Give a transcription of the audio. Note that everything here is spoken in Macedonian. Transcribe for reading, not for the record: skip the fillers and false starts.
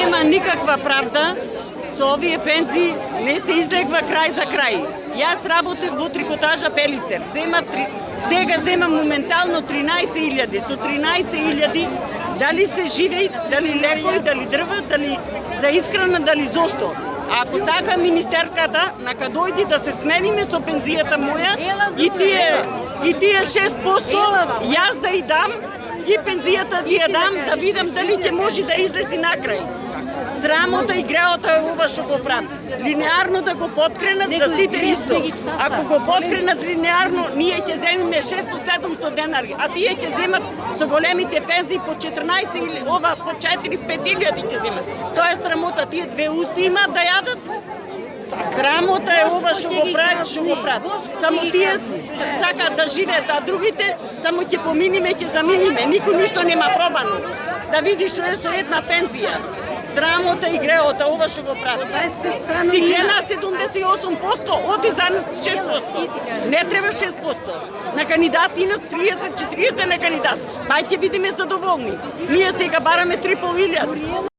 Нема никаква правда. Со овие пензии не се излегва крај за крај. Јас работев во трикотажа Пелистер. Сега земам моментално 13.000. Со 13.000 дали се живеј, дали лекој, дали дрва, дали за исхрана, дали зошто. А ако сака министерката, нака дојди да се смениме со пензијата моја и тие 6%, јас да и дам, и пензијата да ја дам, да видам дали ќе може да излези накрај. Срамота и греота е ова што го прават. Линеарно да го подкренат за сите исто. Ако го подкренат линеарно, ние ќе земиме 600-700 денари, а тие ќе земат со големите пензии по 14 или ова по 4-5 илјади ќе земат. Тоа е срамота, тие две усти имаат да јадат. Срамота е ова што го прават, што го прават. Само тие сакаат да живеат, а другите само ќе поминиме, ќе заминиме. Никој ништо нема пробано. Да види што е со една пензија. Срамота и греота, ова што го прават. Си крена 78%, оди за 6%. Не треба 6%. На кандидат и на 30-40 на кандидат. Бајте видиме задоволни. Ние сега бараме 3.500.